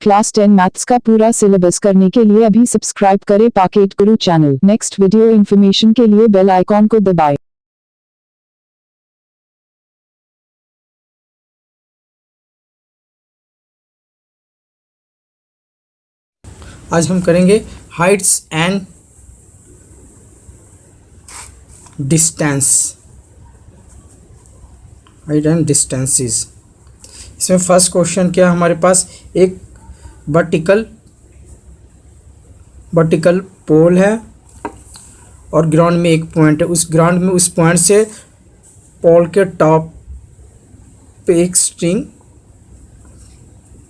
Class 10 maths का पूरा syllabus करने के लिए अभी सब्सक्राइब करें पाकेट गुरु चैनल। नेक्स्ट वीडियो इन्फॉर्मेशन के लिए बेल आइकॉन को दबाएं। आज हम करेंगे Heights and distance, height and distances. इसमें फर्स्ट क्वेश्चन क्या है हमारे पास, एक वर्टिकल पोल है और ग्राउंड में एक पॉइंट है। उस ग्राउंड में उस पॉइंट से पोल के टॉप पे एक स्ट्रिंग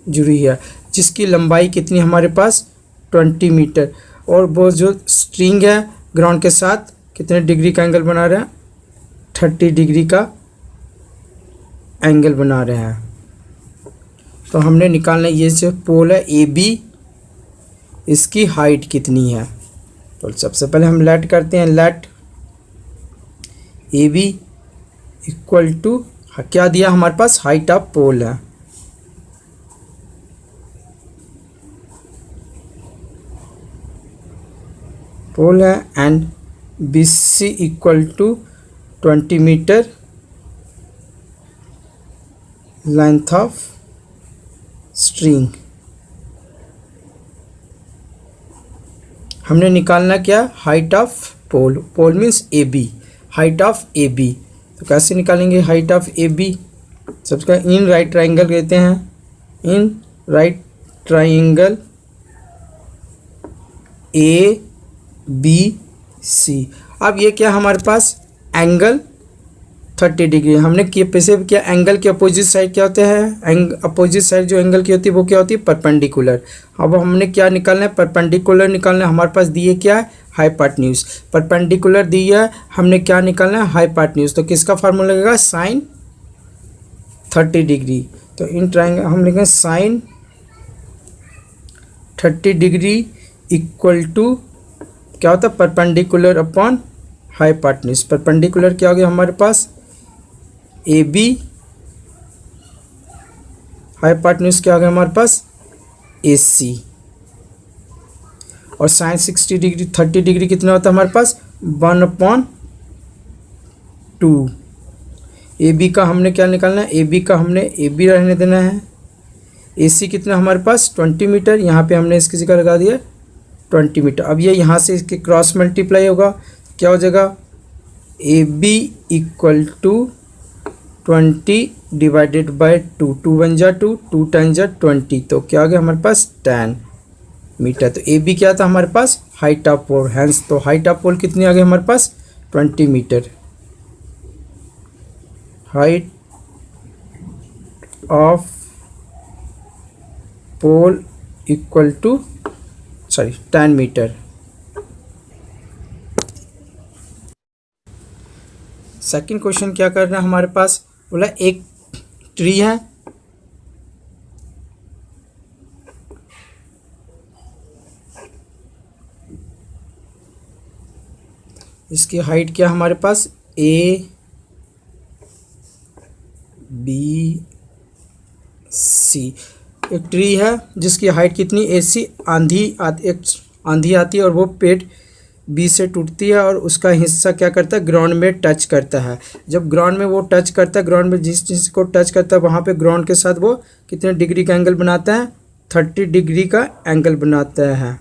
जुड़ी है जिसकी लंबाई कितनी हमारे पास 20 मीटर, और वो जो स्ट्रिंग है ग्राउंड के साथ कितने डिग्री का एंगल बना रहे हैं, 30 डिग्री का एंगल बना रहे हैं। तो हमने निकालना ये जो पोल है ए बी, इसकी हाइट कितनी है। तो सबसे पहले हम लेट करते हैं, let A B equal to क्या दिया हमारे पास, हाइट ऑफ पोल है। पोल है and B C equal to 20 metre length of string. हमने निकालना क्या, height of pole, pole means A B, height of A B. तो कैसे निकालेंगे हाइट ऑफ ए बी, सबसे इन राइट ट्राइंगल कहते हैं, in right triangle A B C. अब ये क्या हमारे पास एंगल 30 डिग्री, हमने पैसे क्या एंगल के अपोजिट साइड क्या होते हैं, अपोजिट साइड जो एंगल की होती है वो क्या होती है, परपेंडिकुलर। अब हमने क्या निकालना है, परपेंडिकुलर निकालना है। हमारे पास दिए क्या है, हाइपोटेन्यूज, परपेंडिकुलर दिया है, हमने क्या निकालना है, हाइपोटेन्यूज। तो किसका फार्मूला लगेगा, साइन 30 डिग्री। तो इन ट्राइंगल हम लिखेंगे साइन 30 डिग्री इक्वल टू क्या होता है, परपेंडिकुलर अपॉन हाइपोटेन्यूज। परपेंडिकुलर क्या हो गया हमारे पास, ए बी, हाइपोटेन्यूज क्या हो गया हमारे पास, ए सी। और साइन 60 डिग्री 30 डिग्री कितना होता है हमारे पास, 1/2। ए बी का हमने क्या निकालना है, ए बी का हमने ए बी रहने देना है। ए सी कितना हमारे पास 20 मीटर, यहाँ पे हमने इसकी जगह लगा दिया 20 मीटर। अब ये यहाँ से इसके क्रॉस मल्टीप्लाई होगा, क्या हो जाएगा, A B equal to 20 divided by 2, 2 बन जा 2, 2 10 जा 20। तो क्या आ गया हमारे पास 10 मीटर। तो ए बी क्या था हमारे पास, हाइट ऑफ पोल, हैंस तो हाइट ऑफ पोल कितनी आ गई हमारे पास 20 metre. Height of pole equal to 10 metre. Second question क्या करना है हमारे पास, बोला एक ट्री है, इसकी हाइट क्या हमारे पास, ए बी सी। एक ट्री है जिसकी हाइट कितनी, ए सी, आंधी आती है और वो पेड़ बी से टूटती है और उसका हिस्सा क्या करता है, ग्राउंड में टच करता है। जब ग्राउंड में वो टच करता है, ग्राउंड में जिस चीज़ को टच करता है वहाँ पे ग्राउंड के साथ वो कितने डिग्री का एंगल बनाता है, 30 डिग्री का एंगल बनाता है।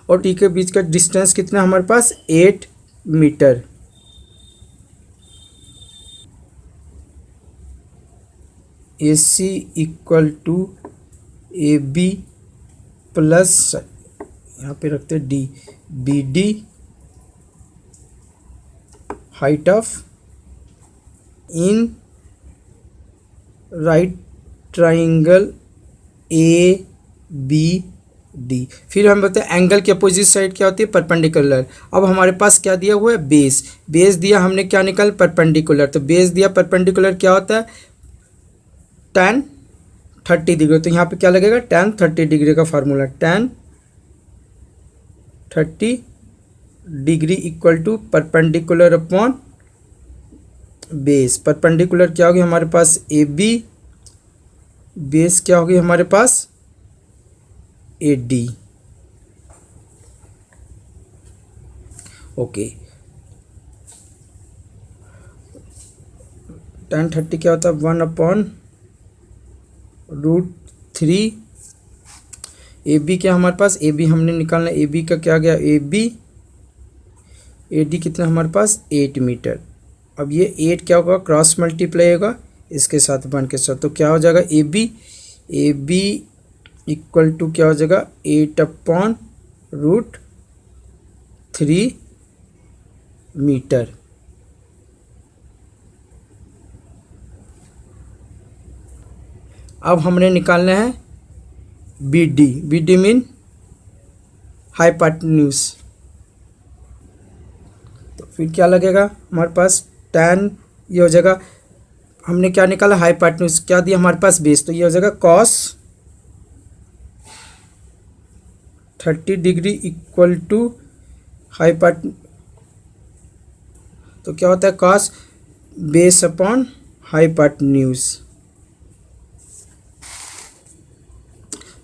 और टी के बीच का डिस्टेंस कितना हमारे पास, 8 metre. A C equal to A B plus यहाँ पे रखते हैं D, B D, height of in right triangle A B D. फिर हम बताते हैं एंगल के अपोजिट साइड क्या होती है, परपेंडिकुलर। अब हमारे पास क्या दिया हुआ है, बेस, बेस दिया हमने क्या निकाल, परपेंडिकुलर। तो बेस दिया परपेंडिकुलर क्या होता है, tan 30 डिग्री। तो यहाँ पे क्या लगेगा, tan 30 डिग्री का formula, tan 30 degree equal to perpendicular upon base. Perpendicular क्या होगी हमारे पास, ए बी, बेस क्या होगी हमारे पास AD। ओके, tan 30 क्या होता है 1/√3। AB क्या हमारे पास, AB हमने निकालना, AB का क्या गया AB, AD कितना हमारे पास 8 मीटर। अब ये 8 क्या होगा, क्रॉस मल्टीप्लाई होगा इसके साथ 1 के साथ, तो क्या हो जाएगा AB इक्वल टू क्या हो जाएगा 8/√3 मीटर। अब हमने निकालना है BD मीन हाइपोटेन्यूज। तो फिर क्या लगेगा हमारे पास tan, ये हो जाएगा, हमने क्या निकाला हाइपोटेन्यूज, क्या दिया हमारे पास बेस, तो ये हो जाएगा cos 30 डिग्री इक्वल टू तो क्या होता है cos बेस अपॉन हाइपोटेन्यूज।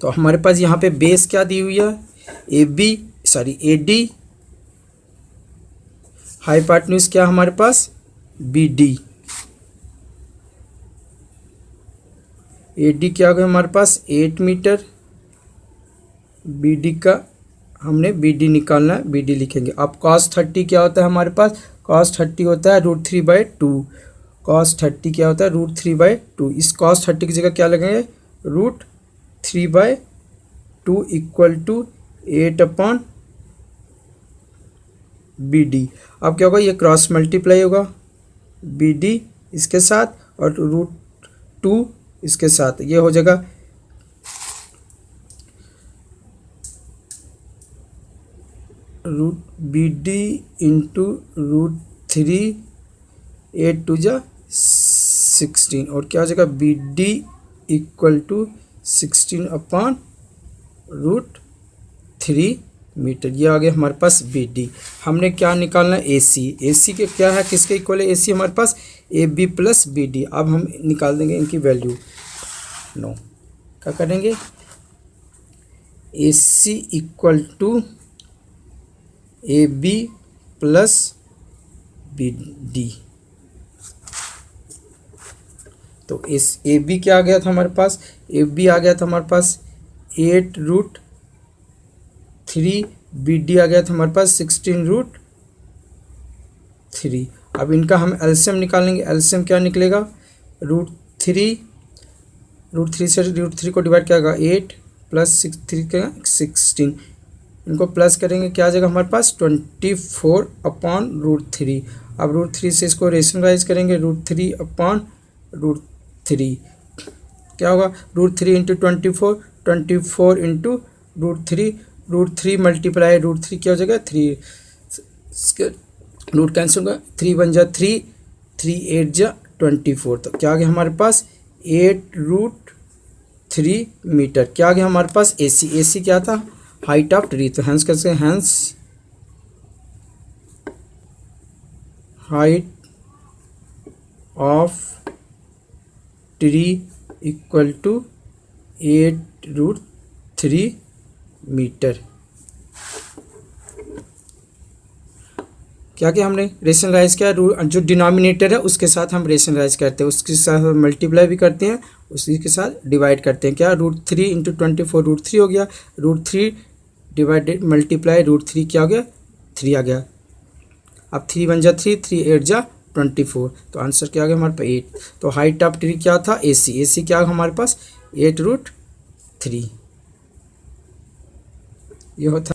तो हमारे पास यहाँ पे बेस क्या दी हुई है AD, हाइपोटेन्यूज क्या हमारे पास BD, AD क्या हो गया हमारे पास 8 मीटर, BD का हमने BD निकालना है, BD लिखेंगे। अब cos 30 क्या होता है हमारे पास, cos 30 होता है √3/2, cos 30 क्या होता है √3/2, इस cos 30 की जगह क्या लगेंगे √3/2 इक्वल टू 8/BD। अब क्या होगा, ये क्रॉस मल्टीप्लाई होगा BD इसके साथ और √2 इसके साथ, ये हो जाएगा BD इंटू √3, 8 2 जा 16, और क्या हो जाएगा BD इक्वल टू 16/√3 मीटर। ये आ गया हमारे पास BD। हमने क्या निकालना है AC के क्या है, किसके इक्वल है AC हमारे पास AB प्लस BD। अब हम निकाल देंगे इनकी वैल्यू, क्या करेंगे AC equal to AB plus BD। तो इस AB क्या आ गया था हमारे पास, AB आ गया था हमारे पास 8/3, BD आ गया था हमारे पास 16/3। अब इनका हम एलसीएम निकालेंगे, एलसीएम क्या निकलेगा √3 से √3 को डिवाइड क्या होगा 8 प्लस 3 का 16, इनको प्लस करेंगे क्या आ जाएगा हमारे पास 24/√3। अब √3 से इसको रेशनलाइज करेंगे √3/√3 क्या होगा √3 इंटू 24 इंटू √3 मल्टीप्लाई √3 क्या हो जाएगा 3, रूट कैंसिल होगा 3 1 जा 3, 3 8 जा 24, तो क्या आ गया हमारे पास 8/3 मीटर। क्या आ गया हमारे पास AC क्या था हाइट ऑफ ट्री, तो हैंस कैसे hence height of tree equal to 8/3 metre. क्या कि हमने रेशनलाइज किया, जो डिनोमिनेटर है उसके साथ हम रेशनलाइज करते हैं, उसके साथ मल्टीप्लाई भी करते हैं, उसी के साथ डिवाइड करते हैं। क्या √3 इंटू 24 √3 हो गया, √3 डिवाइडेड मल्टीप्लाई √3 क्या हो गया 3 आ गया। अब 3 1 जा 3, 3 8 जा 24, तो आंसर क्या आ गया हमारे पास 8। तो हाइट ऑफ ट्री क्या था AC क्या हमारे पास 8/3, ये होता।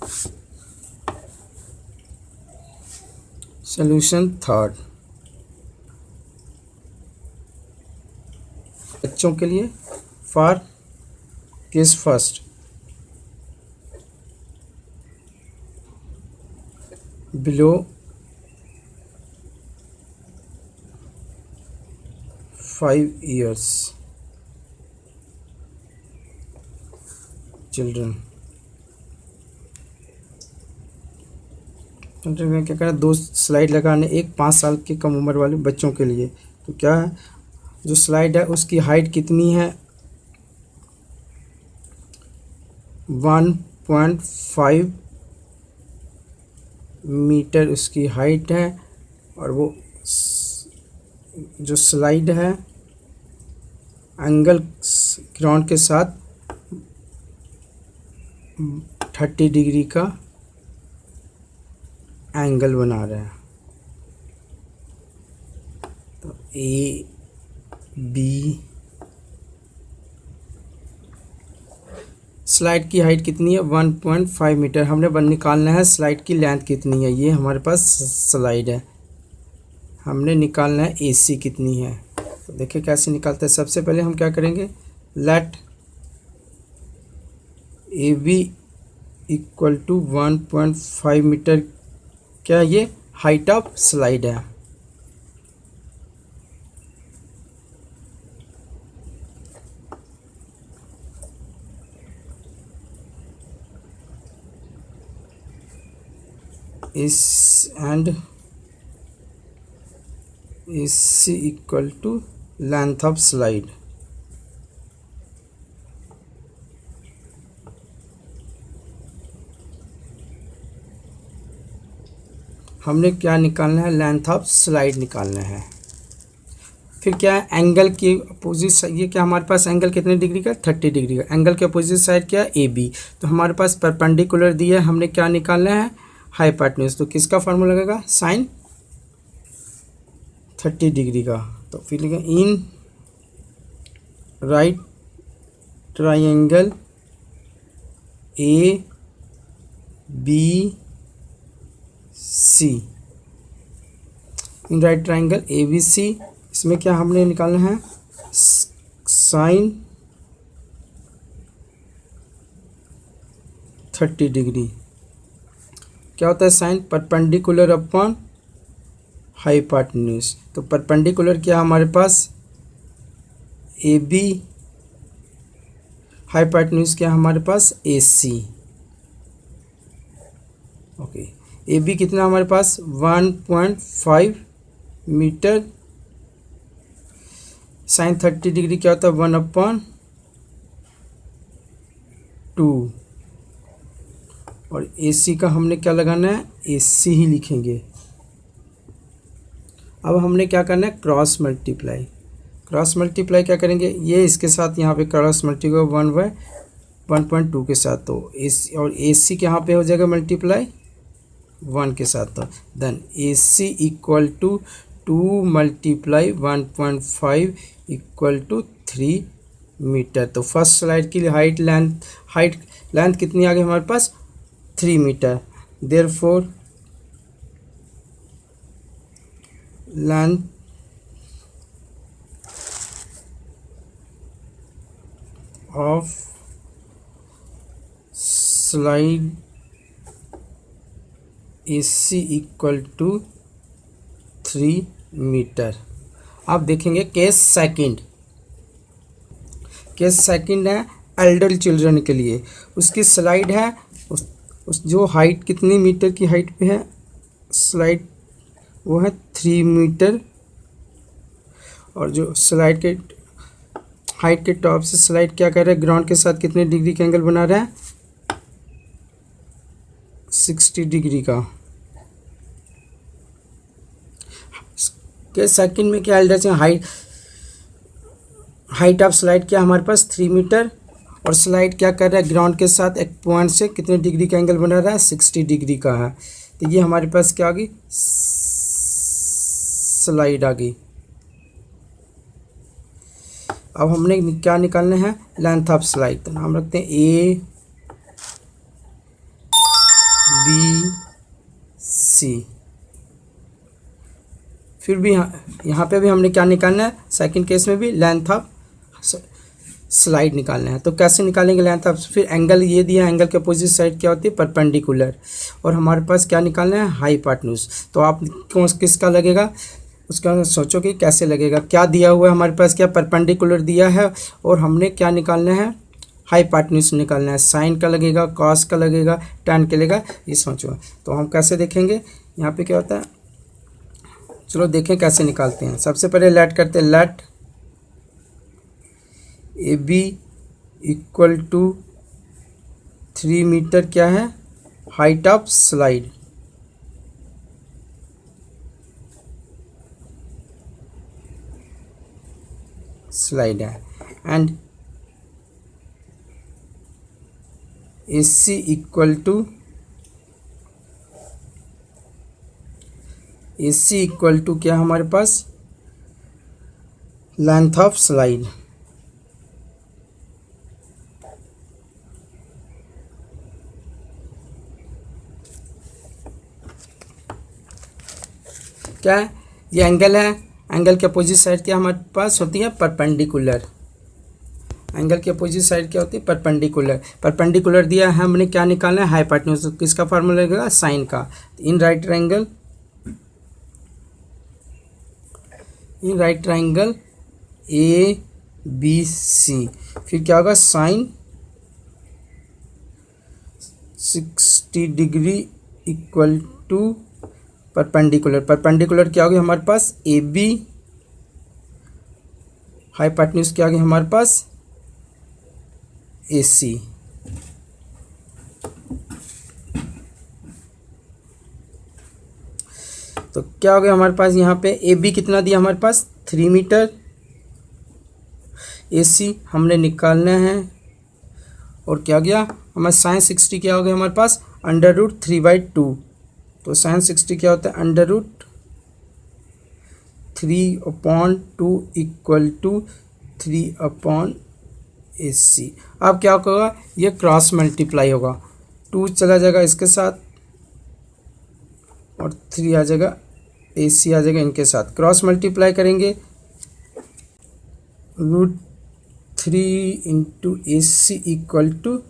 सोल्यूशन थर्ड, बच्चों के लिए for case first, below 5 years children. में क्या करना, 2 स्लाइड लगाने, एक 5 साल के कम उम्र वाले बच्चों के लिए। तो क्या है जो स्लाइड है उसकी हाइट कितनी है 1.5 मीटर उसकी हाइट है, और वो जो स्लाइड है एंगल ग्राउंड के साथ 30 डिग्री का एंगल बना रहे हैं। तो ए बी, स्लाइड की हाइट कितनी है 1.5 मीटर, हमने निकालना है स्लाइड की लेंथ कितनी है। ये हमारे पास स्लाइड है, हमने निकालना है एसी कितनी है। तो देखिए कैसे निकालते हैं। सबसे पहले हम क्या करेंगे, let A B equal to 1.5 metre, क्या ये हाइट ऑफ स्लाइड है। इस and AC equal to length of slide. हमने क्या निकालना है, लेंथ ऑफ स्लाइड निकालना है। फिर क्या है, एंगल की अपोजिट, ये क्या हमारे पास एंगल कितने डिग्री का 30 डिग्री का। एंगल के अपोजिट साइड क्या है AB। तो हमारे पास परपेंडिकुलर दिया है, हमने क्या निकालना है, हाइपोटेन्यूज। तो किसका फार्मूला लगेगा, साइन 30 डिग्री का। तो फिर लिखें in right triangle A B C, in right triangle A B C, इसमें क्या हमने निकालना है, साइन 30 डिग्री। क्या होता है साइन, परपेंडिकुलर अपॉन हाइपोटेन्यूज। तो परपेंडिकुलर क्या हमारे पास ए बी, हाइपोटेन्यूज क्या हमारे पास ए सी। ओके, ए बी कितना हमारे पास 1.5 मीटर, साइन 30 डिग्री क्या होता है 1/2, और ए सी का हमने क्या लगाना है, ए सी ही लिखेंगे। अब हमने क्या करना है, क्रॉस मल्टीप्लाई। क्रॉस मल्टीप्लाई क्या करेंगे, ये इसके साथ यहाँ पे क्रॉस मल्टीप्लाई 1/1.2 के साथ, तो AC और AC के यहाँ पे हो जाएगा मल्टीप्लाई 1 के साथ। तो then AC equal to 2 multiply 1.5 equal to 3 metre. तो फर्स्ट स्लाइड की हाइट लेंथ कितनी आ गई हमारे पास 3 metre. Therefore length of slide AC equal to 3 metre. आप देखेंगे केस सेकंड है एल्डर चिल्ड्रन के लिए। उसकी स्लाइड है, उस जो हाइट कितनी मीटर की हाइट पे है स्लाइड, वो है 3 मीटर, और जो स्लाइड के हाइट के टॉप से स्लाइड क्या कर रहा है, ग्राउंड के साथ कितने डिग्री का एंगल बना रहा है 60 डिग्री का। के सेकंड में क्या एल्डर से हाइट ऑफ स्लाइड क्या हमारे पास 3 मीटर, और स्लाइड क्या कर रहा है ग्राउंड के साथ एक पॉइंट से कितने डिग्री का एंगल बना रहा है 60 डिग्री का है। तो ये हमारे पास क्या आ गई, स्लाइड आ गई। अब हमने क्या निकालना है, लेंथ ऑफ स्लाइड। तो नाम रखते हैं ए बी सी। फिर भी यहाँ पे भी हमने क्या निकालना है, सेकंड केस में भी लेंथ ऑफ स्लाइड निकालना है। तो कैसे निकालेंगे लेंथ ऑफ, फिर एंगल ये दिया, एंगल के अपोजिट साइड क्या होती है परपेंडिकुलर, और हमारे पास क्या निकालना है हाइपोटेन्यूज। तो आप किसका लगेगा उसका सोचो कि कैसे लगेगा। क्या दिया हुआ है हमारे पास, क्या परपेंडिकुलर दिया है, और हमने क्या निकालना है हाइपोटेन्यूज निकालना है। साइन का लगेगा, कॉस का लगेगा, टैन का लगेगा, ये सोचो। तो हम कैसे देखेंगे, यहाँ पे क्या होता है, चलो देखें कैसे निकालते हैं। सबसे पहले लेट करते हैं, let A B equal to 3 metre क्या है, हाइट ऑफ स्लाइड। स्लाइड है। एंड AC इक्वल टू क्या हमारे पास, लेंथ ऑफ स्लाइड। क्या है, ये एंगल है। एंगल के अपोजिट साइड क्या हमारे पास होती है, परपेंडिकुलर। एंगल की अपोजिट साइड क्या होती है, परपेंडिकुलर। परपेंडिकुलर दिया है, हमने क्या निकालना है, हाइपोटेन्यूज। किसका फार्मूला लगेगा, साइन का। इन राइट ट्रायंगल ABC, फिर क्या होगा, sine 60 degree equal to perpendicular. Perpendicular क्या होगी हमारे पास, AB। हाइपोटेन्यूज क्या होगी हमारे पास, AC। तो क्या हो गया हमारे पास, यहाँ पे AB कितना दिया हमारे पास, 3 मीटर। AC हमने निकालना है, और क्या गया हमारे साइन 60 क्या हो गया हमारे पास, √3/2। तो साइन 60 क्या होता है, √3/2 इक्वल टू 3/AC। अब क्या होगा, ये क्रॉस मल्टीप्लाई होगा, 2 चला जाएगा इसके साथ, और 3 आ जाएगा, AC आ जाएगा इनके साथ। क्रॉस मल्टीप्लाई करेंगे, √3 इंटू AC इक्वल टू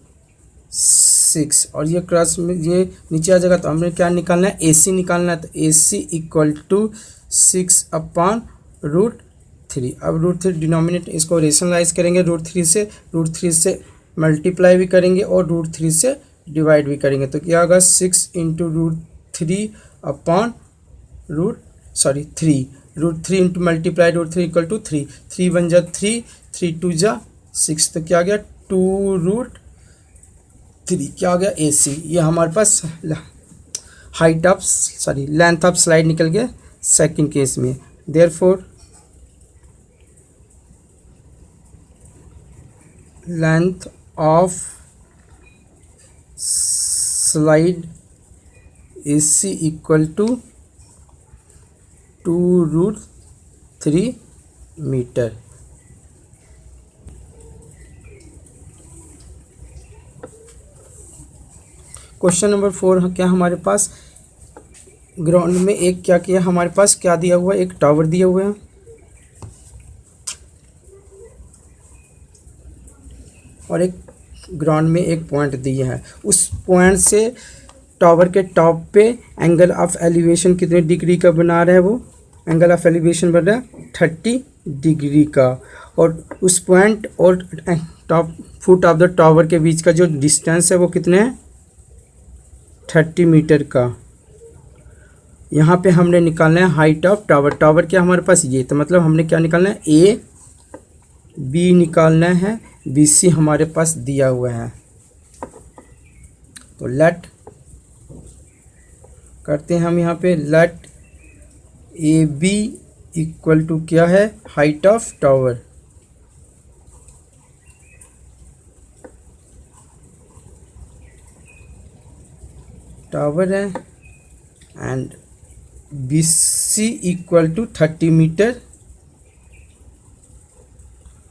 6, और ये क्रॉस में ये नीचे आ जाएगा। तो हमें क्या निकालना है, AC निकालना है। तो AC इक्वल टू 6/√3। अब √3 डिनोमिनेट, इसको रेशनलाइज करेंगे, √3 से मल्टीप्लाई भी करेंगे और √3 से डिवाइड भी करेंगे। तो क्या होगा, 6 into √3 into multiply √3 equal to 3। 3 1 जा 3, 3 2 जा 6। तो क्या आ गया, 2√3 क्या आ गया, AC। ये हमारे पास लेंथ ऑफ स्लाइड निकल गया सेकंड केस में। Therefore length of slide AC equal to 2√3 metre. Question number 4 क्या हमारे पास, ग्राउंड में एक क्या किया हमारे पास, क्या दिया हुआ है, एक टावर दिया हुआ है, और एक ग्राउंड में एक पॉइंट दिया है। उस पॉइंट से टावर के टॉप पे एंगल ऑफ एलिवेशन कितने डिग्री का बना रहा है, वो एंगल ऑफ एलिवेशन बन रहा है 30 डिग्री का। और उस पॉइंट और top foot of the tower के बीच का जो डिस्टेंस है वो कितने है, 30 मीटर का। यहाँ पे हमने निकालना है हाइट ऑफ टावर। टावर क्या हमारे पास ये, तो मतलब हमने क्या निकालना है, AB निकालना है, BC हमारे पास दिया हुआ है। तो लेट करते हैं हम यहाँ पे, लेट AB इक्वल टू क्या है, हाइट ऑफ टावर। टावर है, and BC equal to 30 metre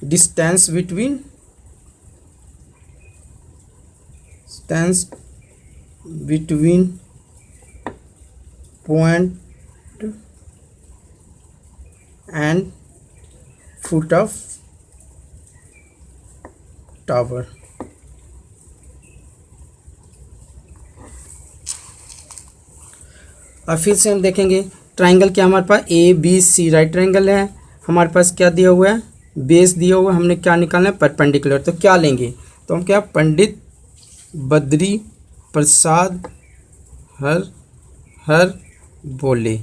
distance between point and foot of tower. और फिर से हम देखेंगे ट्राइंगल क्या हमारे पास, ABC राइट ट्राइंगल है। हमारे पास क्या दिया हुआ है, बेस दिया हुआ है। हमने क्या निकालना है, परपेंडिकुलर। तो क्या लेंगे, तो हम क्या, पंडित बद्री प्रसाद हर बोले।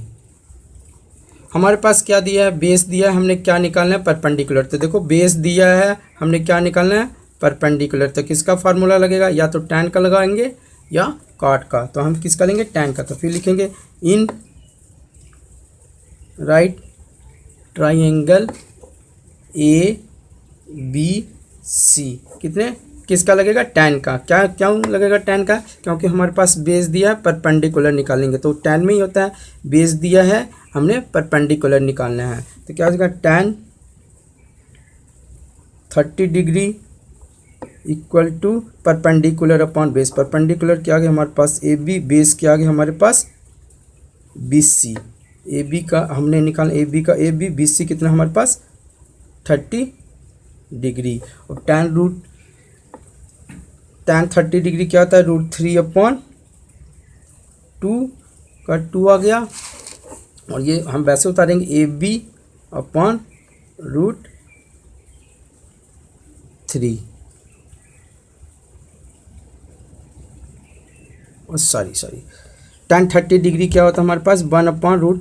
हमारे पास क्या दिया है, बेस दिया है, हमने क्या निकालना है, परपेंडिकुलर। तो देखो बेस दिया है, हमने क्या निकालना है, परपेंडिकुलर, तो किसका फार्मूला लगेगा, या तो tan का लगाएंगे या cot का। तो हम किसका लेंगे, tan का। तो फिर लिखेंगे in right triangle A B C कितने, किसका लगेगा, tan का। क्या क्यों लगेगा tan का, क्योंकि हमारे पास बेस दिया है, परपेंडिकुलर निकालेंगे तो tan में ही होता है। बेस दिया है, हमने परपेंडिकुलर निकालना है, तो क्या हो जाएगा tan 30 degree equal to perpendicular upon base. Perpendicular के आगे हमारे पास ए बी, बेस के आगे हमारे पास बी सी। ए बी का हमने निकाला, ए बी का ए बी, बी सी कितना हमारे पास 30 डिग्री। और tan 30 डिग्री क्या होता है, √3/2 का 2 आ गया। और ये हम वैसे उतारेंगे ए बी अपॉन √3। और सॉरी tan 30 डिग्री क्या होता है हमारे पास 1/√,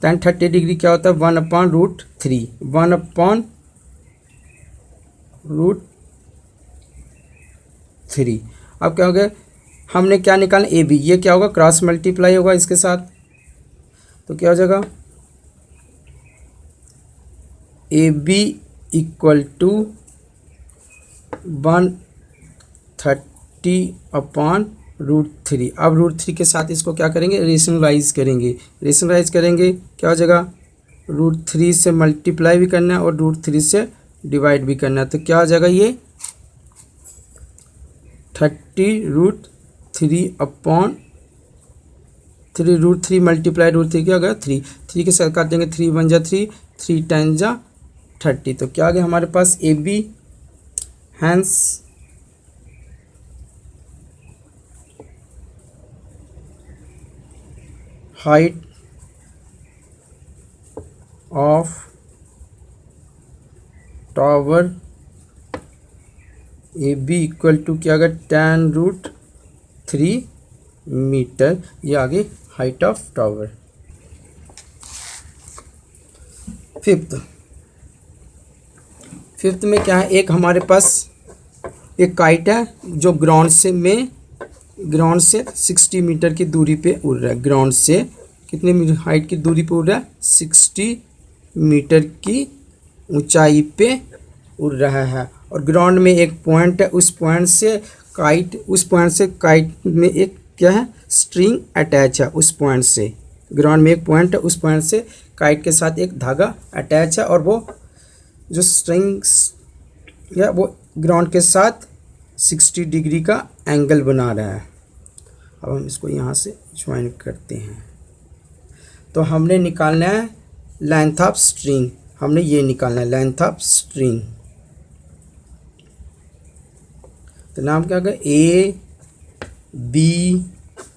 tan 30 डिग्री क्या होता है 1/√3, 1/√3। अब क्या हो गया, हमने क्या निकालना, ए बी, ये क्या होगा, क्रॉस मल्टीप्लाई होगा इसके साथ, तो क्या हो जाएगा ए बी इक्वल टू 130/√3। अब √3 के साथ इसको क्या करेंगे, रेशनलाइज करेंगे। क्या हो जाएगा, √3 से मल्टीप्लाई भी करना है और √3 से डिवाइड भी करना है, तो क्या हो जाएगा ये 30√3/3 √3 मल्टीप्लाई √3 क्या हो गया 3 के साथ काट देंगे, 3 1 जा 3, 3 10 जा 30। तो क्या आ गया हमारे पास A B, hence height of tower A B equal to क्या आ गया tan√3 मीटर। ये आगे हाइट ऑफ टावर। फिफ्थ में क्या है, एक हमारे पास एक काइट है जो ग्राउंड से 60 मीटर की दूरी पे उड़ रहा है। ग्राउंड से कितने हाइट की दूरी पे उड़ रहा है, 60 मीटर की ऊंचाई पे उड़ रहा है। और ग्राउंड में एक पॉइंट है, उस पॉइंट से काइट में एक क्या है, स्ट्रिंग अटैच है। उस पॉइंट से ग्राउंड में एक पॉइंट है, उस पॉइंट से काइट के साथ एक धागा अटैच है, और वो जो स्ट्रिंग्स या वो ग्राउंड के साथ 60 डिग्री का एंगल बना रहा है। अब हम इसको यहाँ से ज्वाइन करते हैं, तो हमने निकालना है लेंथ ऑफ स्ट्रिंग। हमने ये निकालना है लेंथ ऑफ स्ट्रिंग। तो नाम क्या होगा, ए बी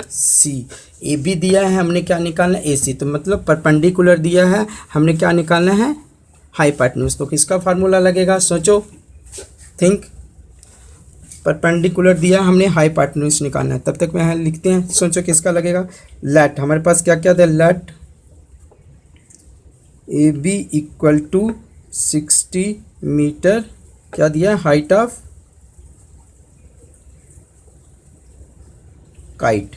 सी। ए बी दिया है, हमने क्या निकालना है, ए सी। तो मतलब परपेंडिकुलर दिया है, हमने क्या निकालना है, हाइपोटेन्यूज। तो किसका फार्मूला लगेगा, सोचो, थिंक। परपेंडिकुलर दिया, हमने हाइपोटेन्यूज निकालना है। तब तक में लिखते हैं, सोचो किसका लगेगा, लेट। हमारे पास क्या क्या था, let A B equal to 60 metre क्या दिया, height of kite,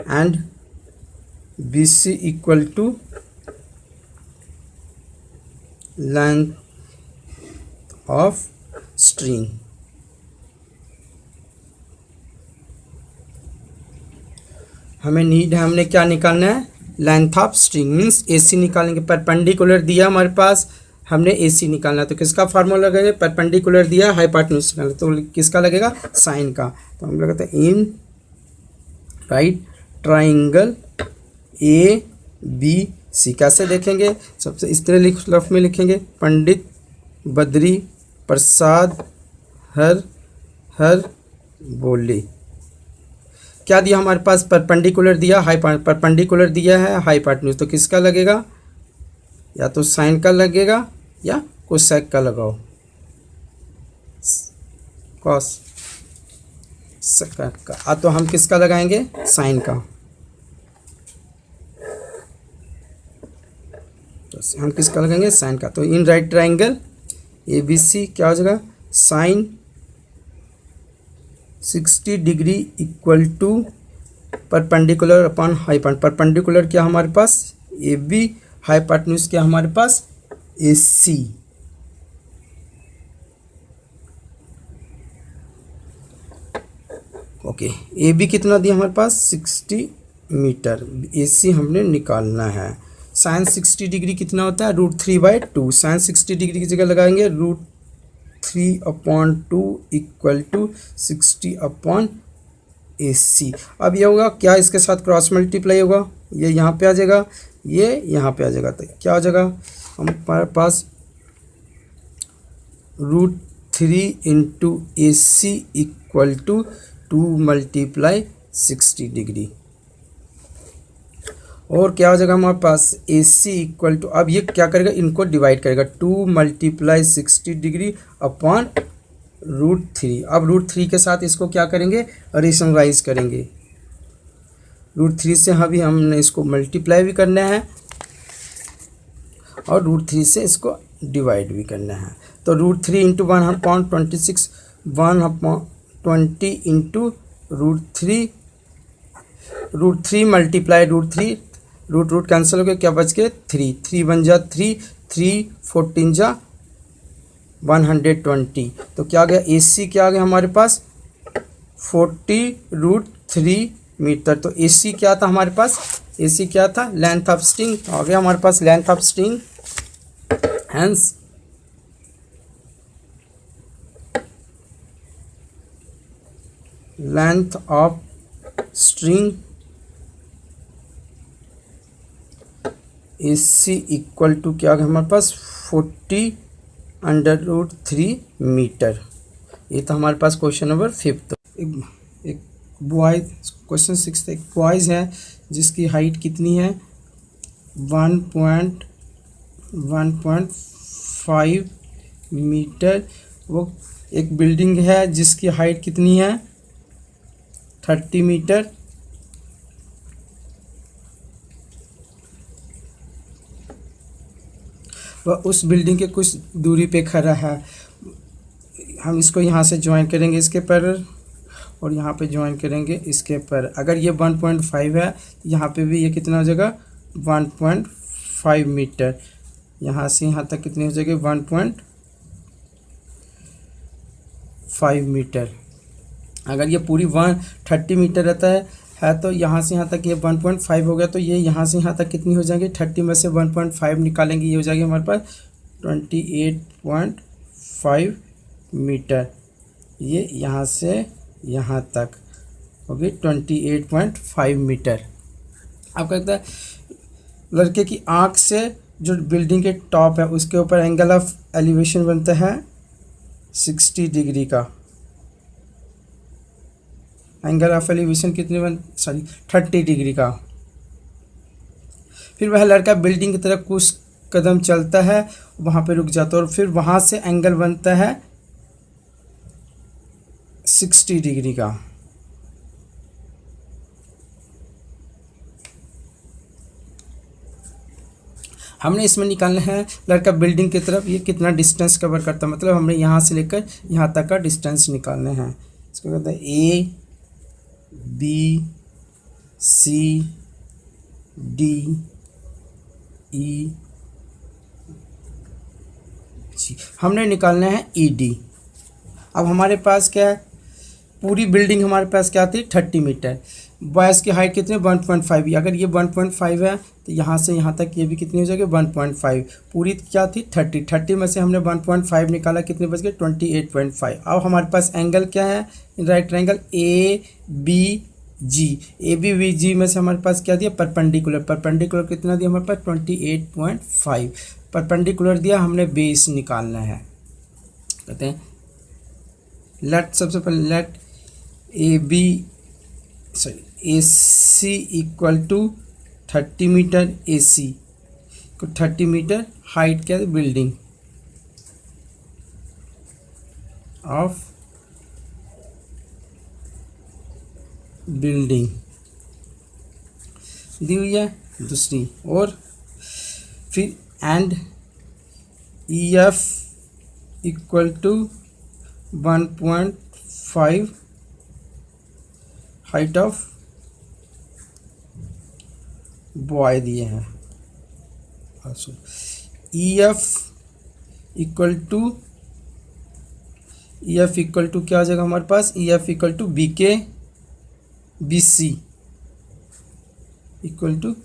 and B C equal to length of string. हमें नीड है, हमने क्या निकालना है, length of string means AC निकालेंगे। परपेंडिकुलर दिया हमारे पास, हमने एसी निकालना है, तो किसका फार्मूला लगेगा, परपेंडिकुलर दिया हाइपोटेन्यूज निकालना, तो किसका लगेगा, साइन का। तो हम लगाते हैं in right triangle A B C. कैसे देखेंगे, सबसे इस तरह लफ्ज़ में लिखेंगे, पंडित बद्री प्रसाद हर बोले। क्या दिया हमारे पास, परपेंडिकुलर दिया, परपेंडिकुलर दिया है हाइपोटेन्यूज, तो किसका लगेगा, या तो साइन का लगेगा या कोसेक का लगाओ, कॉस सेकंड का। तो हम किसका लगाएंगे, साइन का। तो हम किसका लगाएंगे, साइन का। तो इन राइट ट्राइंगल ABC क्या हो जाएगा, sine 60 degree equal to perpendicular upon hypotenuse. Perpendicular क्या हमारे पास AB, हाइपोटेन्यूज क्या हमारे पास AC। ओके, AB कितना दिया हमारे पास 60 मीटर, AC हमने निकालना है। साइन 60 डिग्री कितना होता है, √3/2। साइन 60 डिग्री की जगह लगाएंगे √3/2 इक्वल टू 60/AC। अब ये होगा क्या, इसके साथ क्रॉस मल्टीप्लाई होगा, ये यहाँ पे आ जाएगा, ये यहाँ पे आ जाएगा। तो क्या हो जाएगा हमारे पास √3 into AC equal to 2 × 60 degree. और क्या हो जाएगा हमारे पास AC इक्वल टू, अब ये क्या करेगा, इनको डिवाइड करेगा, 2 × 60 डिग्री अपॉन √3। अब √3 के साथ इसको क्या करेंगे, रेशनलाइज करेंगे। √3 से अभी हमने इसको मल्टीप्लाई भी करना है और √3 से इसको डिवाइड भी करना है। तो √3 into 1/26, 1/20 into √3 multiply √3, root cancel हो गया, क्या बच गए 3, 3 बन जा 3, 3 14 जा 120। तो क्या आ गया AC क्या आ गया हमारे पास 40√3 मीटर। तो AC क्या था हमारे पास, AC क्या था, लेंथ ऑफ स्ट्रिंग आ गया हमारे पास, length of string. Hence length of string AC equal to क्या आ गया हमारे पास 40√3 मीटर। ये था हमारे पास क्वेश्चन नंबर 5। एक बॉयज, क्वेश्चन 6 एक बॉयज है जिसकी हाइट कितनी है 1.5 मीटर। वो एक बिल्डिंग है जिसकी हाइट कितनी है 30 मीटर। वह उस बिल्डिंग के कुछ दूरी पे खड़ा है। हम इसको यहाँ से ज्वाइन करेंगे इसके पर और यहाँ पे ज्वाइन करेंगे इसके पर। अगर ये 1.5 है यहाँ पे भी ये कितना हो जाएगा 1.5 मीटर। यहाँ से यहाँ तक कितनी हो जाएगी 1.5 मीटर। अगर ये पूरी 130 मीटर रहता है तो यहाँ से यहाँ तक ये 1.5 हो गया, तो ये यहाँ से यहाँ तक कितनी हो जाएगी 30 में से 1.5 निकालेंगे, ये हो जाएगी हमारे पास 28.5 मीटर। ये यहाँ से यहाँ तक होगी 28.5 मीटर। अब कहता है लड़के की आँख से जो बिल्डिंग के टॉप है उसके ऊपर एंगल ऑफ एलिवेशन बनता है 60 डिग्री का। एंगल ऑफ एलिवेशन कितने 30 डिग्री का। फिर वह लड़का बिल्डिंग की तरफ कुछ कदम चलता है, वहाँ पे रुक जाता है और फिर वहाँ से एंगल बनता है 60 डिग्री का। हमने इसमें निकालना है लड़का बिल्डिंग की तरफ ये कितना डिस्टेंस कवर करता है, मतलब हमने यहाँ से लेकर यहाँ तक का डिस्टेंस निकालना है। इसको कहते हैं A B C D E G। हमने निकालना है ED। अब हमारे पास क्या है, पूरी बिल्डिंग हमारे पास क्या आती है 30 मीटर। बॉयज़ की हाइट कितनी 1.5। अगर ये 1.5 है तो यहाँ से यहाँ तक ये भी कितनी हो जाएगी 1.5। पूरी क्या थी 30 में से हमने 1.5 निकाला, कितने बच गए 28.5। अब हमारे पास एंगल क्या है राइट ट्रायंगल ABG। ABG में से हमारे पास क्या दिया परपेंडिकुलर कितना दिया हमारे पास 28.5 परपेंडिकुलर दिया। हमने बेस निकालना है। कहते हैं लेट सबसे पहले let AC equal to 30 metre. AC को 30 मीटर हाइट क्या है बिल्डिंग ऑफ बिल्डिंग दी हुई है दूसरी, और फिर and EF equal to 1.5 height of boy दिए हैं। EF इक्वल टू क्या आ जाएगा हमारे पास, EF equal to BC equal to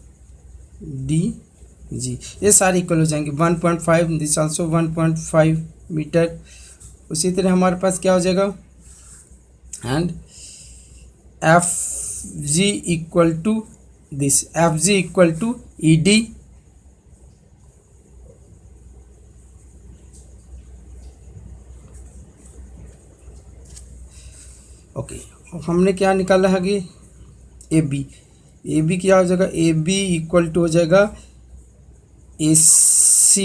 DG, ये सारे इक्वल हो जाएंगे। 1.5 दिस आल्सो 1.5 मीटर। उसी तरह हमारे पास क्या हो जाएगा, and FG equal to this, FG equal to ED okay. हमने क्या निकाला है कि AB क्या हो जाएगा, AB इक्वल टू हो जाएगा AC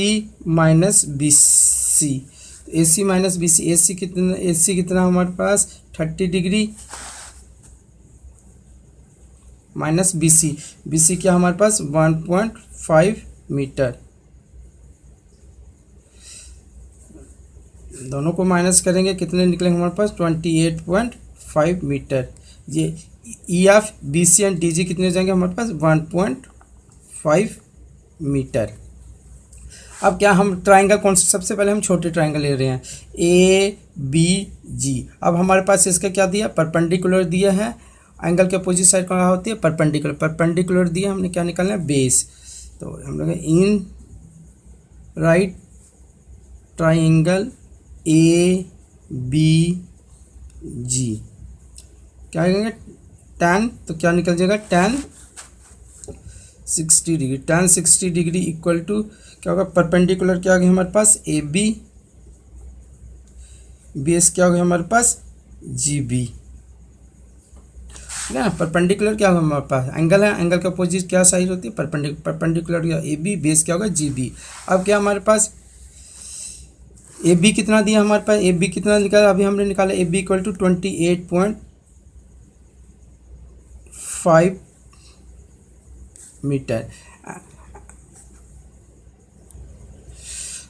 minus BC। AC minus BC, AC कितना हमारे पास 30 डिग्री माइनस BC क्या हमारे पास 1.5 मीटर। दोनों को माइनस करेंगे, कितने निकलेंगे हमारे पास 28.5 मीटर। ये EF BC एंड DG कितने हो जाएंगे हमारे पास 1.5 मीटर। अब क्या हम ट्राइंगल कौन सा, सबसे पहले हम छोटे ट्राइंगल ले रहे हैं ABG। अब हमारे पास इसका क्या दिया, परपेंडिकुलर दिया है, एंगल के अपोजिट साइड कहाँ होती है परपेंडिकुलर दिया, हमने क्या निकालना है बेस। तो हम लोग इन राइट ट्राइंगल ABG क्या करेंगे tan, तो क्या निकल जाएगा tan 60 degree. tan 60 degree equal to क्या होगा, परपेंडिकुलर क्या होगा हमारे पास AB, बेस क्या होगा हमारे पास GB, ठीक है ना। परपेंडिकुलर क्या होगा हमारे पास एंगल है, एंगल का अपोजिट क्या साइड होती है परपेंडिकुलर या AB, बेस क्या होगा GB। अब क्या हमारे पास AB कितना दिया हमारे पास, AB कितना निकाला अभी हमने निकाला, AB इक्वल टू 28.5 मीटर।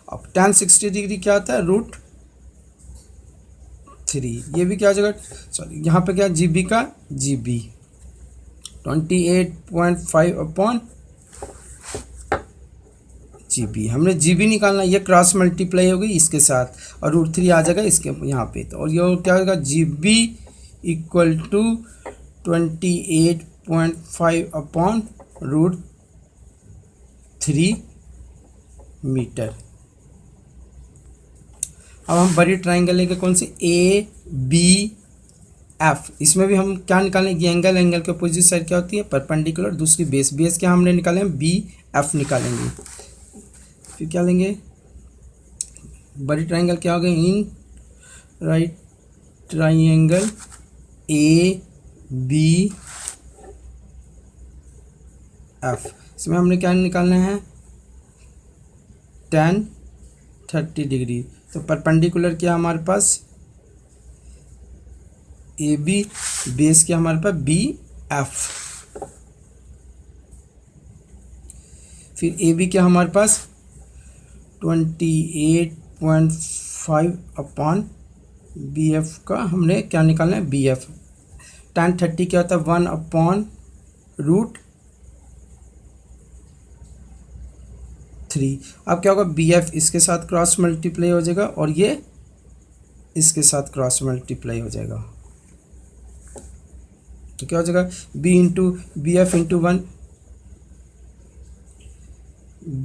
अब tan 60 डिग्री क्या होता है √3, ये भी क्या हो जाएगा, सॉरी यहाँ पे क्या GB का GB 28.5 अपॉन GB। हमने GB निकालना, ये क्रॉस मल्टीप्लाई होगी इसके साथ और √3 आ जाएगा इसके यहाँ पे। तो और ये क्या होगा GB equal to 28.5 upon √3 metre. अब हम बड़ी ट्राइंगल लेंगे कौन सी ABF। इसमें भी हम क्या निकालेंगे, एंगल के अपोजिट साइड क्या होती है परपेंडिकुलर, दूसरी बेस क्या हमने निकाले हैं BF निकालेंगे। फिर क्या लेंगे, बड़ी ट्राइंगल क्या हो गई इन राइट ट्राइंगल ABF। इसमें हमने क्या निकालना है tan 30 डिग्री। तो परपेंडिकुलर क्या हमारे पास AB, बेस क्या हमारे पास BF। फिर AB क्या हमारे पास 28.5 अपॉन BF का हमने क्या निकालना है BF। tan 30 क्या होता है 1 अपॉन √3। अब क्या होगा BF इसके साथ क्रॉस मल्टीप्लाई हो जाएगा और ये इसके साथ क्रॉस मल्टीप्लाई हो जाएगा। तो क्या हो जाएगा B into BF into 1,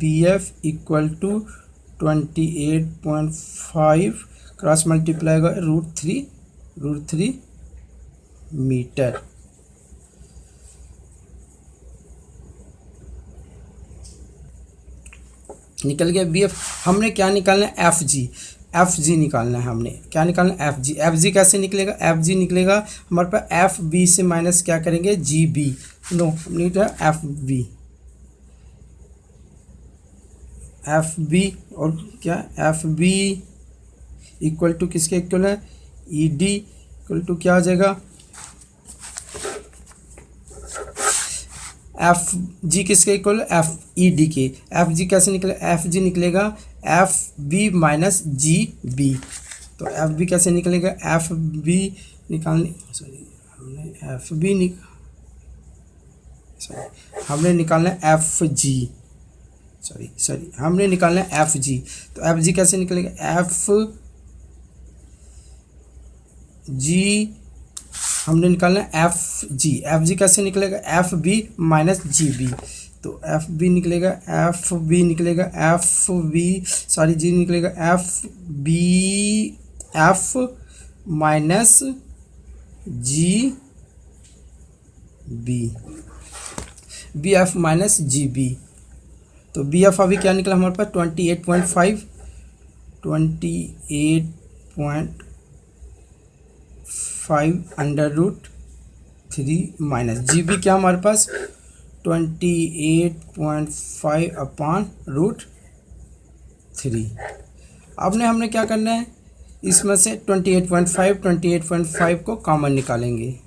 BF equal to 28.5 cross multiply होगा √3 मीटर। निकल गया BF। हमने क्या निकालना है FG निकालना है, हमने क्या निकालना है FG कैसे निकलेगा, FG निकलेगा हमारे पास FB से माइनस क्या करेंगे GB, नो नीट है FB और क्या FB इक्वल टू किसके इक्वल है ED इक्वल टू क्या आ जाएगा एफ जी किसके इक्वल, एफ ई डी के। एफ जी कैसे निकलेगा, एफ जी निकलेगा F B minus G B. तो एफ बी कैसे निकलेगा, एफ बी निकालने, सॉरी हमने एफ बी हमने निकालना है एफ जी, सॉरी हमने निकालना है एफ जी। तो एफ जी कैसे निकलेगा, एफ जी हमने निकालना है एफ जी कैसे निकलेगा, F B minus G B. तो एफ बी निकलेगा सॉरी जी निकलेगा F minus G B F minus G B. तो बी एफ अभी क्या निकला हमारे पास 28.5 under root 3 minus G B क्या हमारे पास 28.5 अपॉन रूट 3। अब ने हमने क्या करना है, इसमें से 28.5 को कॉमन निकालेंगे।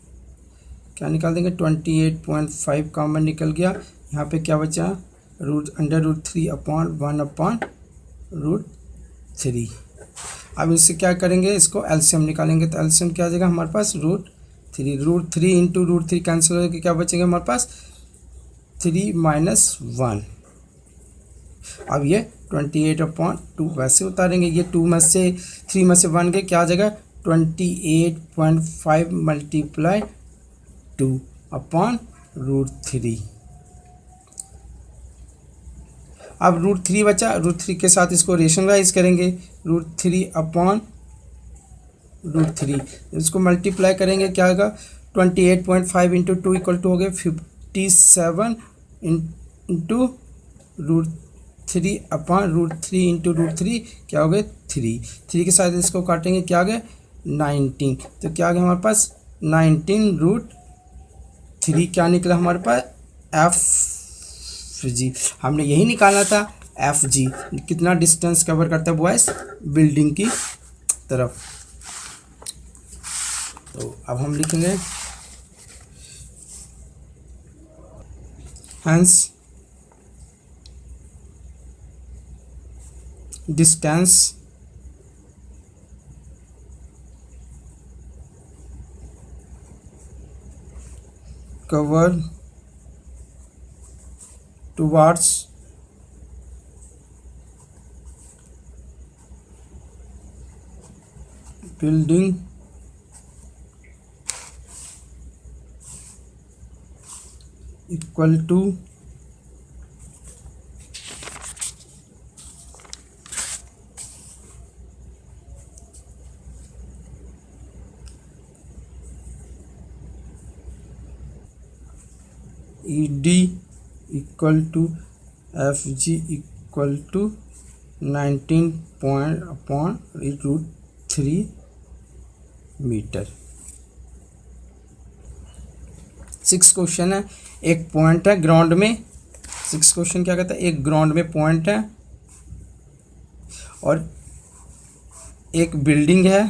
क्या निकाल देंगे, 28.5 कॉमन निकल गया। यहाँ पे क्या बचा, root under root 3 upon 1 upon root 3। अब इससे क्या करेंगे, इसको एलसीएम निकालेंगे। तो एलसीएम क्या आ जाएगा हमारे पास, रूट 3 इंटू रूट 3 कैंसिल हो जाएगा, क्या बचेगा हमारे पास 3 माइनस 1। अब ये 28/2 वैसे उतारेंगे, ये 2 में से 3 में से 1 गए, क्या आ जाएगा 28.5 मल्टीप्लाई 2 अपॉन रूट 3। अब रूट 3 बचा, रूट 3 के साथ इसको रेशनलाइज करेंगे, रूट 3 अपॉन रूट 3, इसको मल्टीप्लाई करेंगे क्या होगा 28.5 इंटू 2 इक्वल टू हो गया 57 into root 3 upon root 3 into root 3 क्या हो गया 3 के साथ इसको काटेंगे, क्या आ गया 19। तो क्या आ गया हमारे पास 19 रूट 3 क्या निकला हमारे पास एफ जी। हमने यही निकालना था एफ जी, कितना डिस्टेंस कवर करता है बॉयस बिल्डिंग की तरफ। तो अब हम लिखेंगे hence distance cover towards building equal to ED equal to F G equal to 19 point upon root 3 metre. 6 question है, एक पॉइंट है ग्राउंड में। 6 क्वेश्चन क्या कहता है, एक ग्राउंड में पॉइंट है और एक बिल्डिंग है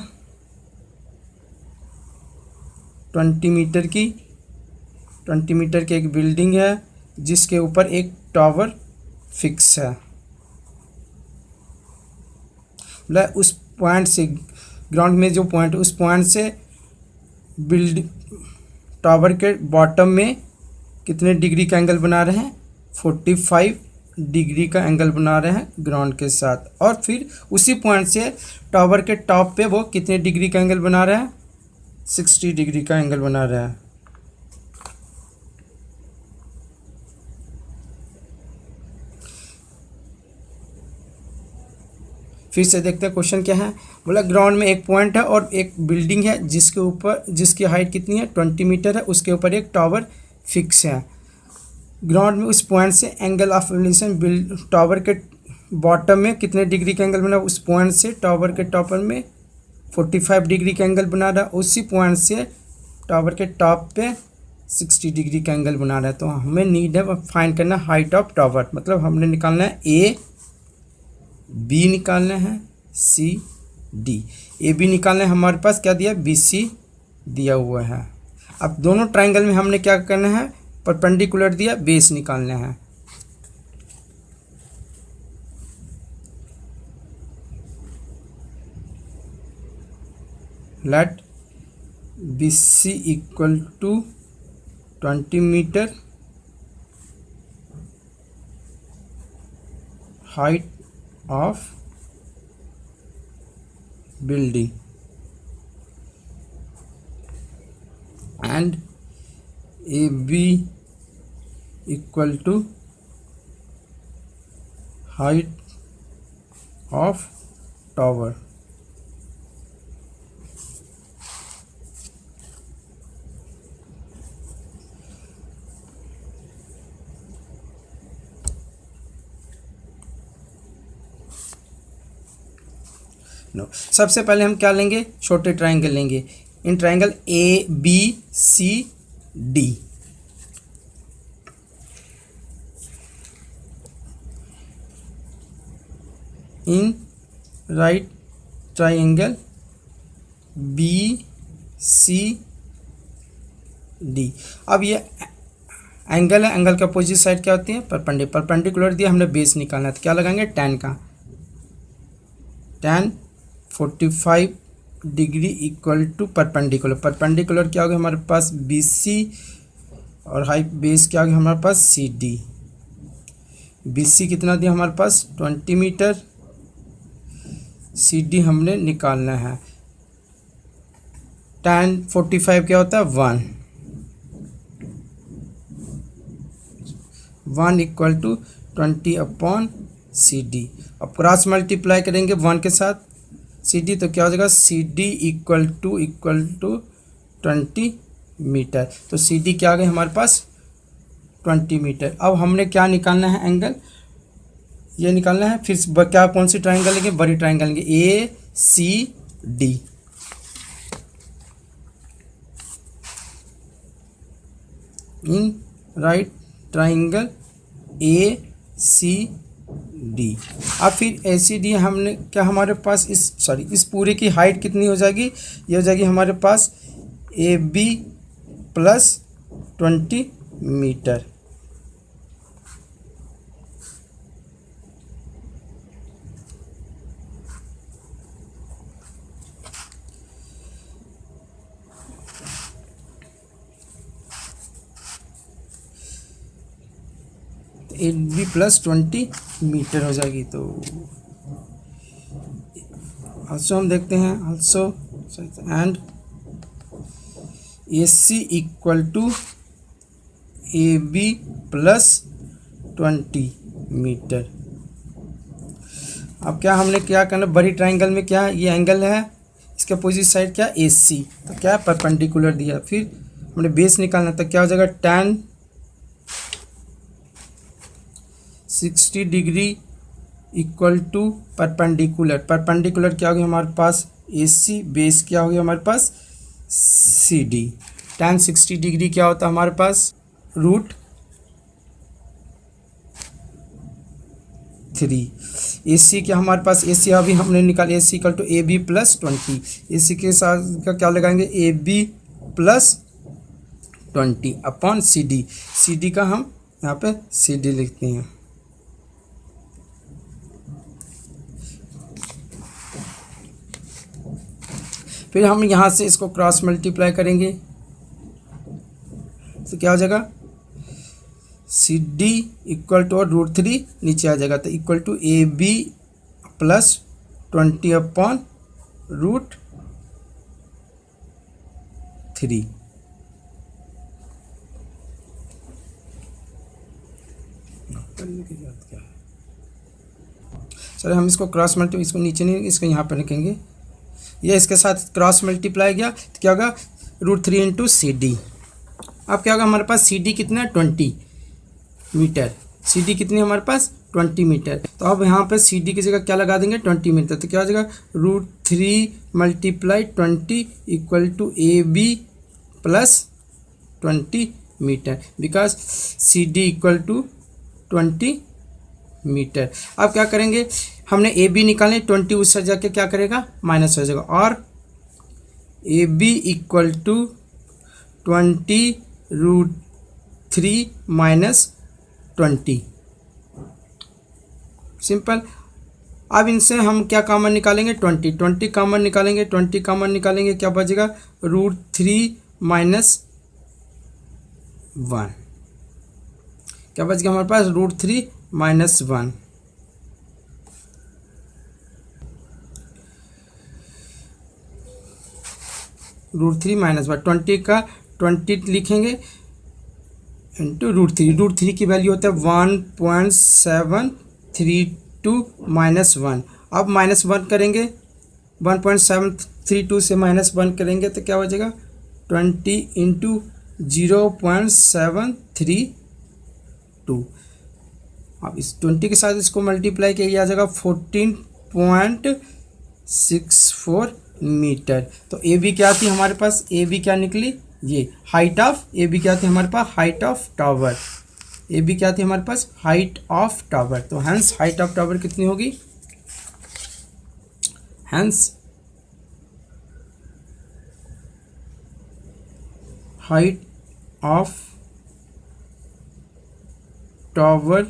20 मीटर की, 20 मीटर की एक बिल्डिंग है जिसके ऊपर एक टावर फिक्स है। मतलब उस पॉइंट से ग्राउंड में जो पॉइंट, उस पॉइंट से बिल्डिंग टावर के बॉटम में कितने डिग्री का एंगल बना रहे हैं 45 डिग्री का एंगल बना रहे हैं ग्राउंड के साथ। और फिर उसी पॉइंट से टावर के टॉप पे वो कितने डिग्री का एंगल बना रहा है 60 डिग्री का एंगल बना रहा है। फिर से देखते हैं क्वेश्चन क्या है। बोला ग्राउंड में एक पॉइंट है और एक बिल्डिंग है जिसके ऊपर, जिसकी हाइट कितनी है 20 मीटर है, उसके ऊपर एक टावर फिक्स है। ग्राउंड में उस पॉइंट से एंगल ऑफ एलिवेशन टावर के बॉटम में कितने डिग्री का एंगल बना, उस पॉइंट से टावर के टॉपर में 45 डिग्री का एंगल बना रहा है, उसी पॉइंट से टावर के टॉप पे 60 डिग्री का एंगल बना रहा है। तो हमें नीड है फाइंड करना हाइट ऑफ टावर, मतलब हमने निकालना है ए बी निकालना है सी डी। ए बी निकालना है, हमारे पास क्या दिया बी सी दिया हुआ है। अब दोनों ट्रायंगल में हमने क्या करना है परपेंडिकुलर दिया, बेस निकालना है। Let BC equal to 20 metre, height of building and AB equal to height of tower। Now सबसे पहले हम क्या लेंगे, छोटे ट्राइंगल लेंगे। In triangle ABCD, in right triangle BCD। अब ये एंगल है, एंगल का अपोजिट साइड क्या होती है, परपेंडिकुलर दिया, हमने बेस निकालना है तो क्या लगाएंगे, tan का, tan 45 degree equal to perpendicular. Perpendicular क्या होगा हमारे पास BC और हाइट बेस क्या होगा हमारे पास CD। BC कितना दिया हमारे पास 20 मीटर, CD हमने निकालना है। tan 45 क्या होता है 1 इक्वल टू 20 अपॉन CD। अब क्रॉस मल्टीप्लाई करेंगे 1 के साथ CD तो क्या हो जाएगा, CD इक्वल टू 20 मीटर। तो CD क्या आ गया हमारे पास 20 मीटर। अब हमने क्या निकालना है, एंगल ये निकालना है। फिर क्या कौन सी ट्राइंगल लेंगे, बड़ी ट्राइंगल लेंगे ACD। In right triangle ACD। अब फिर ACD हमने क्या हमारे पास इस पूरे की हाइट कितनी हो जाएगी, ये हो जाएगी हमारे पास AB plus 20 metre. AB plus 20 metre हो जाएगी। तो also हम देखते हैं also and AC equal to AB plus 20 metre. अब क्या हमने क्या करना, बड़ी ट्राइंगल में क्या ये एंगल है, इसके अपोजिट साइड क्या AC, तो क्या परपेंडिकुलर दिया। फिर हमने बेस निकालना, तो क्या हो जाएगा tan 60 degree equal to perpendicular. Perpendicular क्या हो गया हमारे पास AC, बेस क्या हो गया हमारे पास CD। tan 60 डिग्री क्या होता है हमारे पास √3। AC क्या हमारे पास, AC अभी हमने निकाला AC equal to AB plus 20। AC के साथ का क्या लगाएंगे AB plus 20 upon CD। CD का हम यहाँ पे CD लिखते हैं। फिर हम यहाँ से इसको क्रॉस मल्टीप्लाई करेंगे तो क्या हो जाएगा CD इक्वल टू √3 नीचे आ जाएगा, तो equal to AB plus 20 upon √3। चलो हम इसको क्रॉस मल्टीप्लाई, इसको नीचे नहीं, इसको यहाँ पर लिखेंगे। ये इसके साथ क्रॉस मल्टीप्लाई गया तो क्या होगा √3 इंटू CD। अब क्या होगा हमारे पास CD कितना है 20 मीटर। CD कितनी हमारे पास 20 मीटर। तो अब यहाँ पे CD की जगह क्या लगा देंगे 20 मीटर, तो क्या हो जाएगा √3 multiply 20 equal to AB plus 20 metre, because CD equal to 20 metre. अब क्या करेंगे, हमने AB निकालने, 20 उससे जाके क्या करेगा माइनस हो जाएगा, और AB इक्वल टू 20 -20। सिंपल। अब इनसे हम क्या कॉमन निकालेंगे, 20 कॉमन निकालेंगे, 20 कॉमन निकालेंगे, क्या बचेगा, √3 - 1। क्या बच गया हमारे पास, √3 - 1। √3 - 1, 20 का 20 लिखेंगे इंटू √3 की वैल्यू होता है 1.732 - 1। अब -1 करेंगे, 1.732 से -1 करेंगे तो क्या बचेगा, 20 इंटू 0.732। अब इस 20 के साथ इसको मल्टीप्लाई किया आ जाएगा 14.64 मीटर। तो ए बी क्या थी हमारे पास, ए बी क्या निकली, ये हाइट ऑफ ए बी क्या थी हमारे पास, height of tower. A B क्या थी हमारे पास, हाइट ऑफ टावर। तो हैंस हाइट ऑफ टावर कितनी होगी, hence height of tower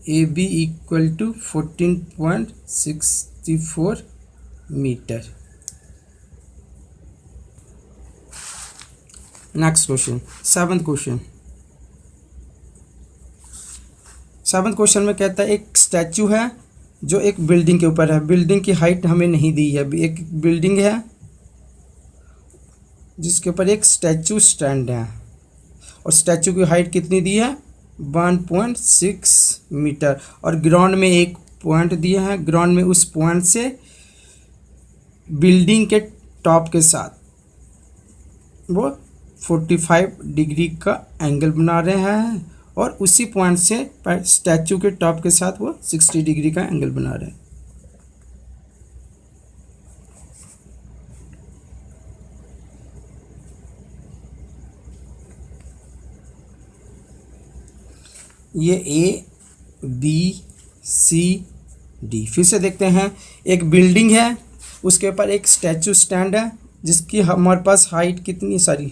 A B equal to 14.64 metre. Next question, seventh question में कहता है एक स्टैचू है जो एक बिल्डिंग के ऊपर है। बिल्डिंग की हाइट हमें नहीं दी है, एक बिल्डिंग है जिसके ऊपर एक स्टैचू स्टैंड है और स्टैचू की हाइट कितनी दी है, 1.6 मीटर। और ग्राउंड में एक पॉइंट दिया है, ग्राउंड में उस पॉइंट से बिल्डिंग के टॉप के साथ वो 45 डिग्री का एंगल बना रहे हैं और उसी पॉइंट से स्टैचू के टॉप के साथ वो 60 डिग्री का एंगल बना रहे हैं। ये ए बी सी डी। फिर से देखते हैं, एक बिल्डिंग है, उसके ऊपर एक स्टैचू स्टैंड है जिसकी हमारे पास हाइट कितनी, सॉरी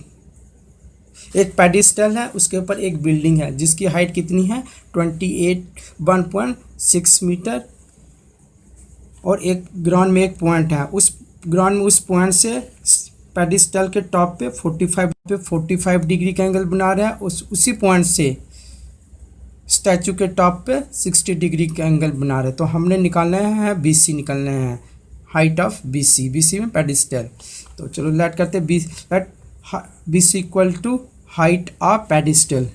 एक पेडिस्टल है, उसके ऊपर एक बिल्डिंग है जिसकी हाइट कितनी है 1.6 मीटर और एक ग्राउंड में एक पॉइंट है, उस ग्राउंड में उस पॉइंट से पेडिस्टल के टॉप पे 45 डिग्री का एंगल बना रहा है, उसी पॉइंट से स्टैचू के टॉप पे 60 डिग्री का एंगल बना रहे हैं। तो हमने निकालना है BC, निकालना है हाइट ऑफ BC में पेडिस्टल। तो चलो लेट करते हैं, let BC equal to height of pedestal.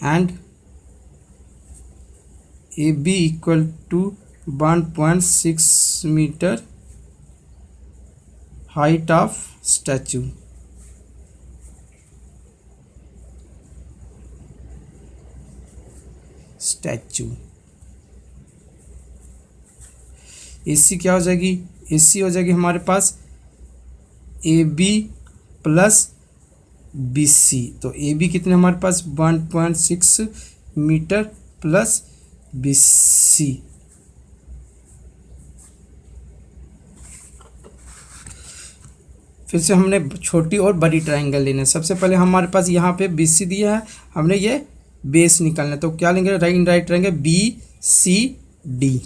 And AB equal to 1.6 metre height of statue. AC क्या हो जाएगी, AC हो जाएगी हमारे पास AB प्लस BC। तो AB कितने हमारे पास 1.6 मीटर प्लस BC। फिर से हमने छोटी और बड़ी ट्रायंगल लेना है। सबसे पहले हमारे पास यहाँ पे BC दिया है, हमने ये बेस निकालना है। तो क्या लेंगे, right triangle BCD,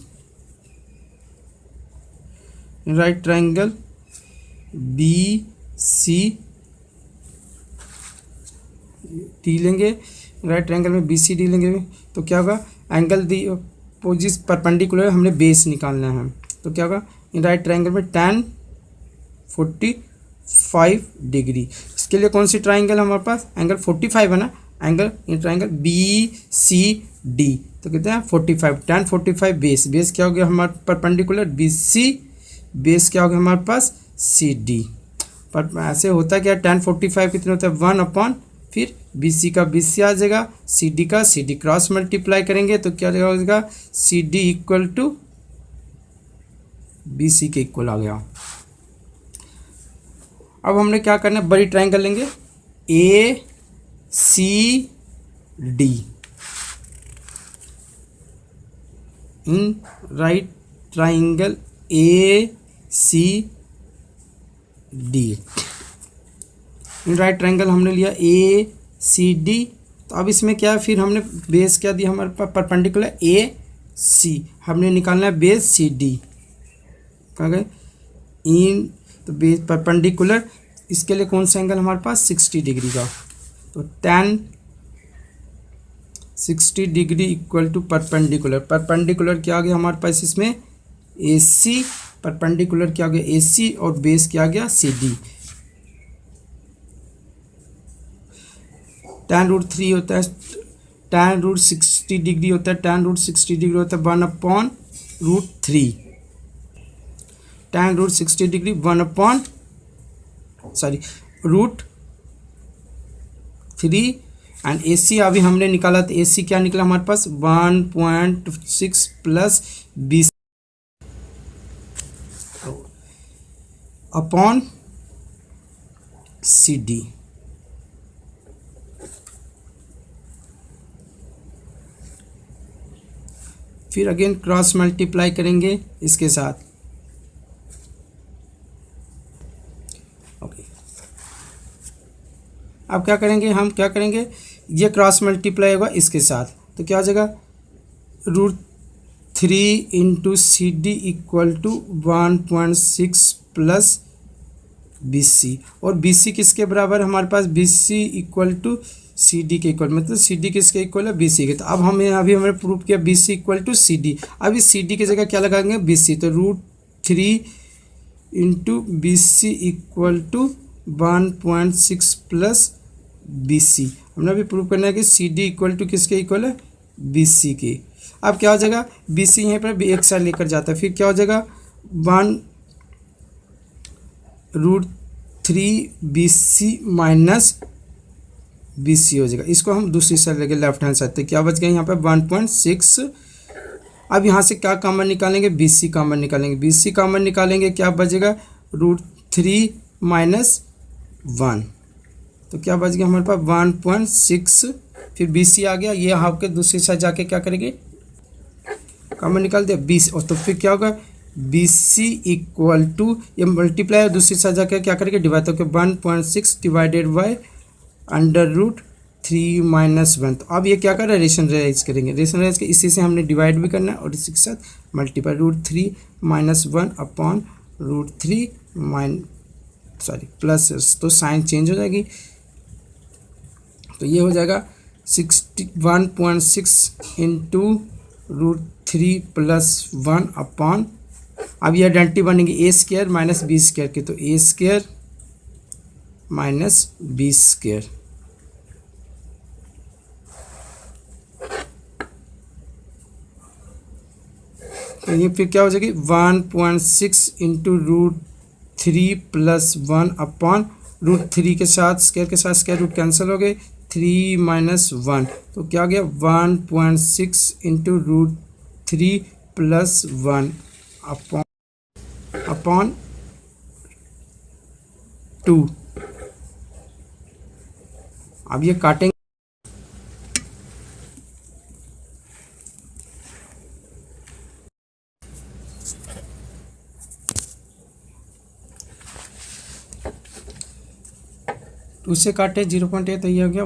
right triangle BCD लेंगे, राइट ट्रायंगल में BCD लेंगे। तो क्या होगा, एंगल दी जिस परपेंडिकुलर हमने बेस निकालना है। तो क्या होगा, इन राइट ट्रायंगल में tan 45 डिग्री। इसके लिए कौन सी ट्रायंगल हमारे पास, एंगल 45 है ना, एंगल इन ट्रायंगल BCD। तो कहते हैं 45, tan 45 बेस क्या हो गया हमारे परपेंडिकुलर BC, बेस क्या हो गया हमारे पास CD। पर ऐसे होता है क्या, tan 45 कितने होता है 1/, फिर BC का BC आ जाएगा, CD का CD क्रॉस मल्टीप्लाई करेंगे तो क्या हो जाएगा, CD इक्वल टू BC के इक्वल आ गया। अब हमने क्या करना है, बड़ी ट्रायंगल लेंगे ACD। In right triangle A C D. In right triangle हमने लिया ए सी डी। तो अब इसमें क्या है, फिर हमने बेस क्या दिया हमारे पास, परपेंडिकुलर ए सी, हमने निकालना है बेस सी डी। कहाँ गए इन, तो बेस परपेंडिकुलर, इसके लिए कौन सा एंगल हमारे पास 60 डिग्री का, तो tan 60 degree equal to perpendicular. Perpendicular क्या आ गया हमारे पास इसमें ए सी, परपेंडिकुलर क्या आ गया ए सी, और बेस क्या आ गया सी डी। tan रूट 3 होता है, tan रूट 60 डिग्री होता है, tan रूट 60 डिग्री होता है 1/√3। tan रूट 60 डिग्री √3 एंड ए सी अभी हमने निकाला, तो ए सी क्या निकला हमारे पास 1.6 प्लस 20 अपॉन सी डी। फिर अगेन क्रॉस मल्टीप्लाई करेंगे इसके साथ। ओके, अब क्या करेंगे, हम क्या करेंगे, ये क्रॉस मल्टीप्लाई होगा इसके साथ, तो क्या हो जाएगा √3 into C D equal to 1.6 plus BC। और BC किसके बराबर है हमारे पास, BC equal to C D के इक्वल, मतलब सी डी किसके इक्वल है BC के। तो अब हमें अभी हमने प्रूव किया BC equal to C D. अब इस सी डी की जगह क्या लगाएंगे BC, तो √3 into BC equal to 1.6 plus BC। हमने अभी प्रूव करना है कि सी डी इक्वल टू किसके इक्वल है BC के। अब क्या हो जाएगा BC यहीं पर भी एक साइड लेकर जाता है, फिर क्या हो जाएगा 1√3 BC माइनस BC हो जाएगा। इसको हम दूसरी साइड लेके लेफ्ट हैंड साइड, तो क्या बच गया यहाँ पे 1.6। अब यहाँ से क्या कॉमन निकालेंगे, BC कॉमन निकालेंगे। BC कॉमन निकालेंगे क्या बचेगा √3 माइनस 1, तो क्या बच गया हमारे पास 1.6। फिर BC आ गया, ये आपके दूसरी साइड जाके क्या करेंगे कॉमन निकाल दिया 20, और तो फिर क्या होगा BC इक्वल टू, ये मल्टीप्लाई दूसरी साइड जाके क्या करेंगे डिवाइड, तो 1.6 डिवाइडेड बाई √3 माइनस 1। तो अब ये क्या कर रहा है रेशनलाइज करेंगे, रेशनलाइज के इसी से हमने डिवाइड भी करना है और इसी के साथ मल्टीप्लाई √3 माइनस 1 अपॉन √3 प्लस, तो साइन चेंज हो जाएगी, तो ये हो जाएगा 1.6 इंटू √3 प्लस 1 अपॉन, अब ये आइडेंटिटी बनेगी ए स्क्वायर माइनस बी स्क्वायर की, तो ए स्क्वायर माइनस बी स्क्वायर। तो ये फिर क्या हो जाएगी 1.6 इंटू √3 प्लस 1 अपॉन √3 के साथ स्क्वायर रूट कैंसिल हो गए, 3 माइनस 1, तो क्या हो गया 1.6 इंटू √3 प्लस 1 अपॉन 2। अब ये काटेंगे, टू से काटे 0.8, तो ये हो गया